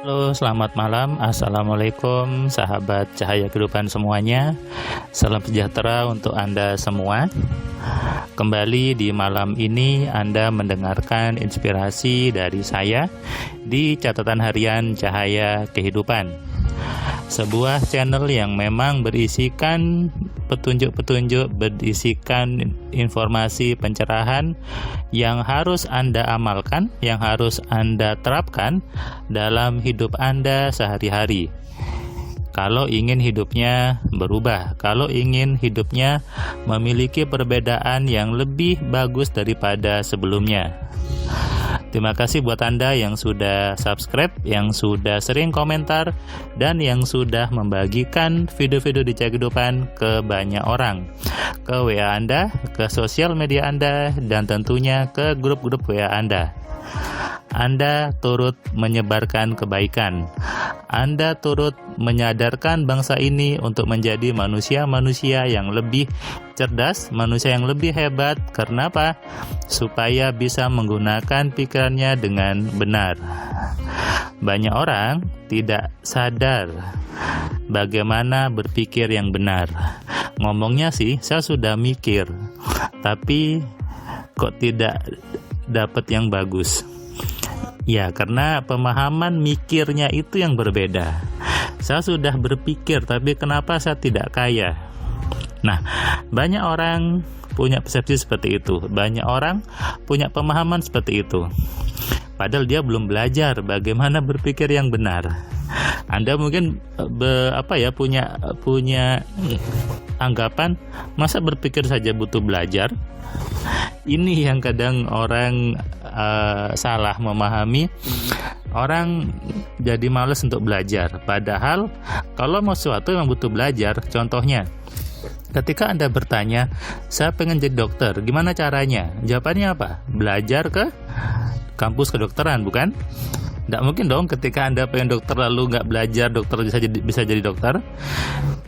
Halo, selamat malam. Assalamualaikum sahabat cahaya kehidupan semuanya. Salam sejahtera untuk Anda semua. Kembali di malam ini Anda mendengarkan inspirasi dari saya di catatan harian Cahaya Kehidupan. Sebuah channel yang memang berisikan petunjuk-petunjuk, berisikan informasi pencerahan yang harus Anda amalkan, yang harus Anda terapkan dalam hidup Anda sehari-hari. Kalau ingin hidupnya berubah, kalau ingin hidupnya memiliki perbedaan yang lebih bagus daripada sebelumnya. Terima kasih buat Anda yang sudah subscribe, yang sudah sering komentar, dan yang sudah membagikan video-video di Cahaya Kehidupan ke banyak orang. Ke WA Anda, ke sosial media Anda, dan tentunya ke grup-grup WA Anda. Anda turut menyebarkan kebaikan. Anda turut menyadarkan bangsa ini untuk menjadi manusia-manusia yang lebih cerdas, manusia yang lebih hebat. Karena apa? Supaya bisa menggunakan pikirannya dengan benar. Banyak orang tidak sadar bagaimana berpikir yang benar. Ngomongnya sih, saya sudah mikir, tapi kok tidak dapat yang bagus. Ya, karena pemahaman mikirnya itu yang berbeda. Saya sudah berpikir, tapi kenapa saya tidak kaya? Nah, banyak orang punya persepsi seperti itu. Banyak orang punya pemahaman seperti itu. Padahal dia belum belajar bagaimana berpikir yang benar. Anda mungkin punya anggapan, masa berpikir saja butuh belajar? Ini yang kadang orang salah memahami. Orang jadi malas untuk belajar. Padahal kalau mau sesuatu yang butuh belajar. Contohnya, ketika Anda bertanya, saya pengen jadi dokter, gimana caranya? Jawabannya apa? Belajar ke kampus kedokteran, bukan? Tidak mungkin dong ketika Anda pengen dokter lalu nggak belajar dokter bisa jadi dokter.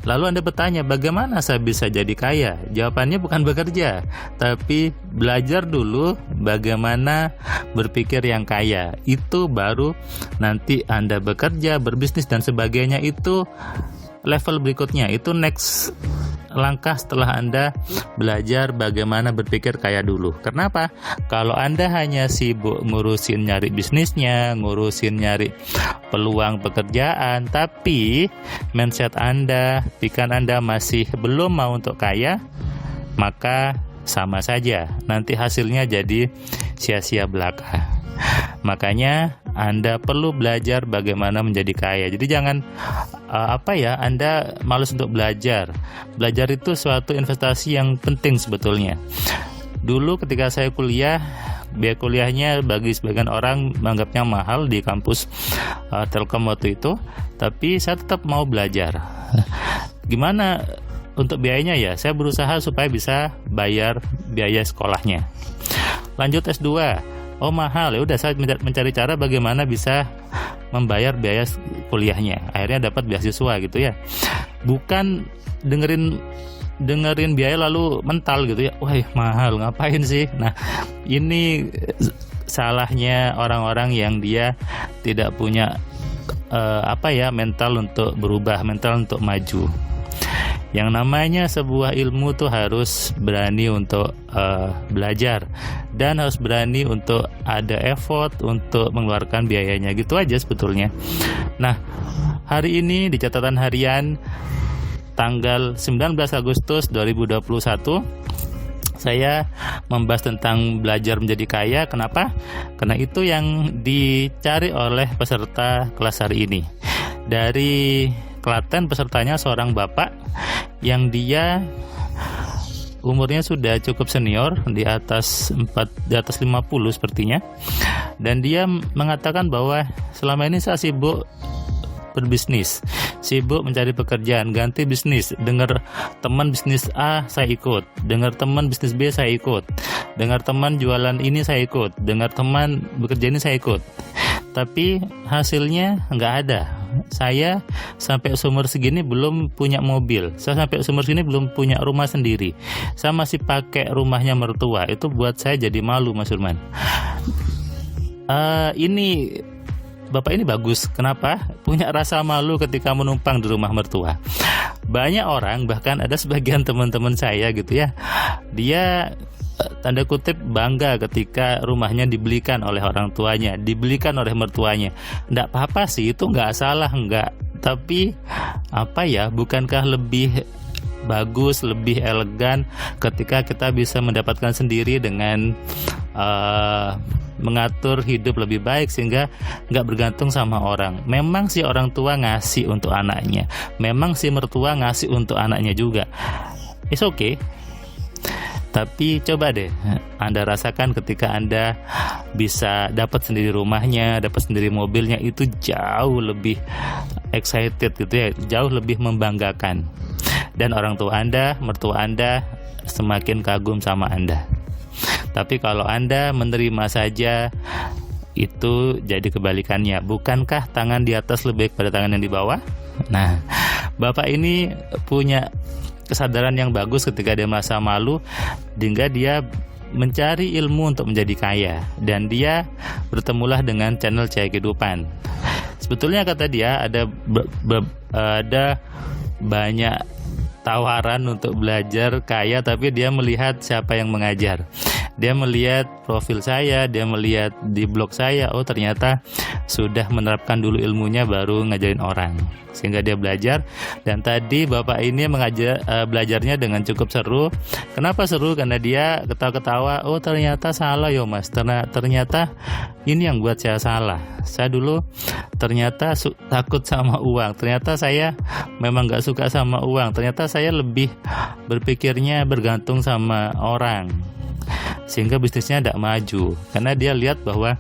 Lalu Anda bertanya, bagaimana saya bisa jadi kaya? Jawabannya bukan bekerja, tapi belajar dulu bagaimana berpikir yang kaya. Itu baru nanti Anda bekerja, berbisnis dan sebagainya, itu level berikutnya, itu next langkah setelah Anda belajar bagaimana berpikir kaya dulu. Kenapa? Kalau Anda hanya sibuk ngurusin nyari bisnisnya, ngurusin nyari peluang pekerjaan, tapi mindset Anda, pikiran Anda masih belum mau untuk kaya, maka sama saja, nanti hasilnya jadi sia-sia belaka. Makanya Anda perlu belajar bagaimana menjadi kaya. Jadi jangan Anda malas untuk belajar. Belajar itu suatu investasi yang penting sebetulnya. Dulu ketika saya kuliah, biaya kuliahnya bagi sebagian orang menganggapnya mahal di kampus Telkom waktu itu, tapi saya tetap mau belajar. Gimana untuk biayanya ya? Saya berusaha supaya bisa bayar biaya sekolahnya. Lanjut S2. Oh mahal, ya udah saya mencari cara bagaimana bisa membayar biaya kuliahnya. Akhirnya dapat beasiswa gitu ya. Bukan dengerin biaya lalu mental gitu ya. Wah mahal, ngapain sih? Nah, ini salahnya orang-orang yang dia tidak punya mental untuk berubah, mental untuk maju. Yang namanya sebuah ilmu tuh harus berani untuk belajar dan harus berani untuk ada effort untuk mengeluarkan biayanya, gitu aja sebetulnya. Nah, hari ini di catatan harian tanggal 19 Agustus 2021 saya membahas tentang belajar menjadi kaya. Kenapa? Karena itu yang dicari oleh peserta kelas hari ini. Dari Klaten, pesertanya seorang bapak yang dia umurnya sudah cukup senior, di atas 50 sepertinya. Dan dia mengatakan bahwa selama ini saya sibuk berbisnis, sibuk mencari pekerjaan, ganti bisnis. Dengar teman bisnis A saya ikut, dengar teman bisnis B saya ikut, dengar teman jualan ini saya ikut, dengar teman bekerja ini saya ikut. Tapi hasilnya nggak ada. Saya sampai umur segini belum punya mobil. Saya sampai umur segini belum punya rumah sendiri. Saya masih pakai rumahnya mertua. Itu buat saya jadi malu, Mas Firman. Ini bapak ini bagus. Kenapa? Punya rasa malu ketika menumpang di rumah mertua. Banyak orang, bahkan ada sebagian teman-teman saya gitu ya, dia tanda kutip bangga ketika rumahnya dibelikan oleh orang tuanya, dibelikan oleh mertuanya. Nggak apa-apa sih, itu nggak salah, nggak. Tapi apa ya, bukankah lebih bagus, lebih elegan ketika kita bisa mendapatkan sendiri dengan mengatur hidup lebih baik sehingga nggak bergantung sama orang. Memang si orang tua ngasih untuk anaknya, memang si mertua ngasih untuk anaknya juga. It's okay. Tapi coba deh Anda rasakan ketika Anda bisa dapat sendiri rumahnya, dapat sendiri mobilnya, itu jauh lebih excited gitu ya, jauh lebih membanggakan. Dan orang tua Anda, mertua Anda semakin kagum sama Anda. Tapi kalau Anda menerima saja, itu jadi kebalikannya. Bukankah tangan di atas lebih baik pada tangan yang di bawah? Nah, Bapak ini punya kesadaran yang bagus ketika dia merasa malu, hingga dia mencari ilmu untuk menjadi kaya, dan dia bertemulah dengan channel Cahaya Kehidupan. Sebetulnya kata dia ada banyak tawaran untuk belajar kaya, tapi dia melihat siapa yang mengajar. Dia melihat profil saya, dia melihat di blog saya, oh ternyata sudah menerapkan dulu ilmunya baru ngajarin orang. Sehingga dia belajar, dan tadi Bapak ini belajarnya dengan cukup seru. Kenapa seru? Karena dia ketawa-ketawa, oh ternyata salah yo mas, ternyata ini yang buat saya salah. Saya dulu ternyata takut sama uang, ternyata saya memang gak suka sama uang, ternyata saya lebih berpikirnya bergantung sama orang, sehingga bisnisnya tidak maju. Karena dia lihat bahwa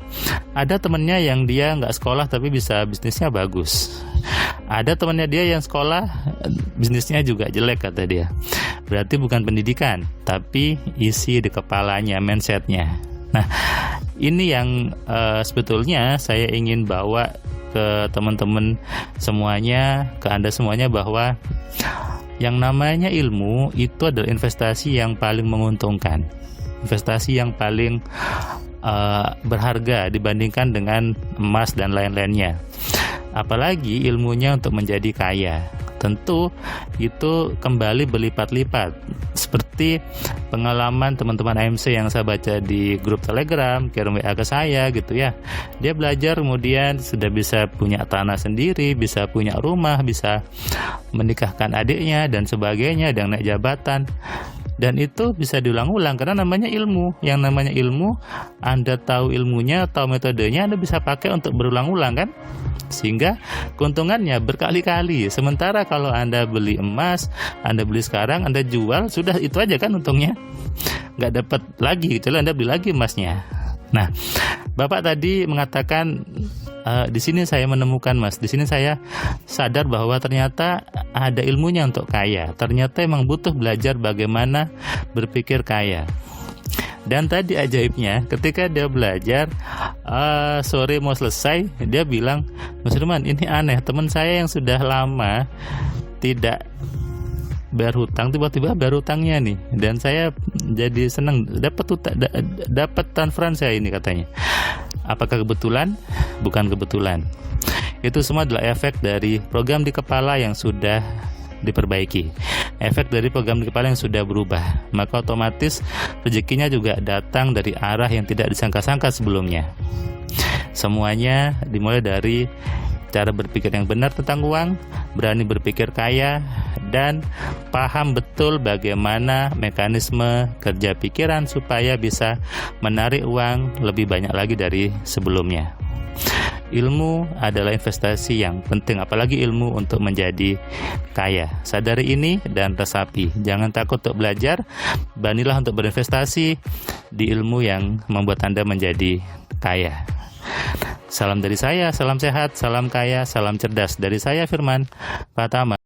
ada temannya yang dia nggak sekolah tapi bisa bisnisnya bagus, ada temannya dia yang sekolah bisnisnya juga jelek kata dia. Berarti bukan pendidikan, tapi isi di kepalanya, mindsetnya. Nah, ini yang sebetulnya saya ingin bawa ke teman-teman semuanya, ke Anda semuanya, bahwa yang namanya ilmu itu adalah investasi yang paling menguntungkan, investasi yang paling berharga dibandingkan dengan emas dan lain-lainnya. Apalagi ilmunya untuk menjadi kaya, tentu itu kembali berlipat-lipat. Seperti pengalaman teman-teman AMC yang saya baca di grup Telegram, kirim WA ke saya gitu ya. Dia belajar, kemudian sudah bisa punya tanah sendiri, bisa punya rumah, bisa menikahkan adiknya dan sebagainya, dan naik jabatan. Dan itu bisa diulang-ulang karena namanya ilmu. Yang namanya ilmu, Anda tahu ilmunya, tahu metodenya, Anda bisa pakai untuk berulang-ulang kan? Sehingga keuntungannya berkali-kali. Sementara kalau Anda beli emas, Anda beli sekarang, Anda jual, sudah itu aja kan untungnya. Nggak dapat lagi, kecuali Anda beli lagi emasnya. Nah, Bapak tadi mengatakan di sini saya menemukan mas, di sini saya sadar bahwa ternyata ada ilmunya untuk kaya. Ternyata emang butuh belajar bagaimana berpikir kaya. Dan tadi ajaibnya, ketika dia belajar sore mau selesai, dia bilang, Mas Firman, ini aneh, teman saya yang sudah lama tidak bayar hutang, tiba-tiba bayar hutangnya nih, dan saya jadi senang dapat transferan saya ini katanya. Apakah kebetulan? Bukan kebetulan. Itu semua adalah efek dari program di kepala yang sudah diperbaiki, efek dari program di kepala yang sudah berubah. Maka otomatis rezekinya juga datang dari arah yang tidak disangka-sangka sebelumnya. Semuanya dimulai dari cara berpikir yang benar tentang uang, berani berpikir kaya, dan paham betul bagaimana mekanisme kerja pikiran supaya bisa menarik uang lebih banyak lagi dari sebelumnya. Ilmu adalah investasi yang penting, apalagi ilmu untuk menjadi kaya. Sadari ini dan resapi. Jangan takut untuk belajar, beranilah untuk berinvestasi di ilmu yang membuat Anda menjadi kaya. Salam dari saya, salam sehat, salam kaya, salam cerdas. Dari saya Firman Pratama.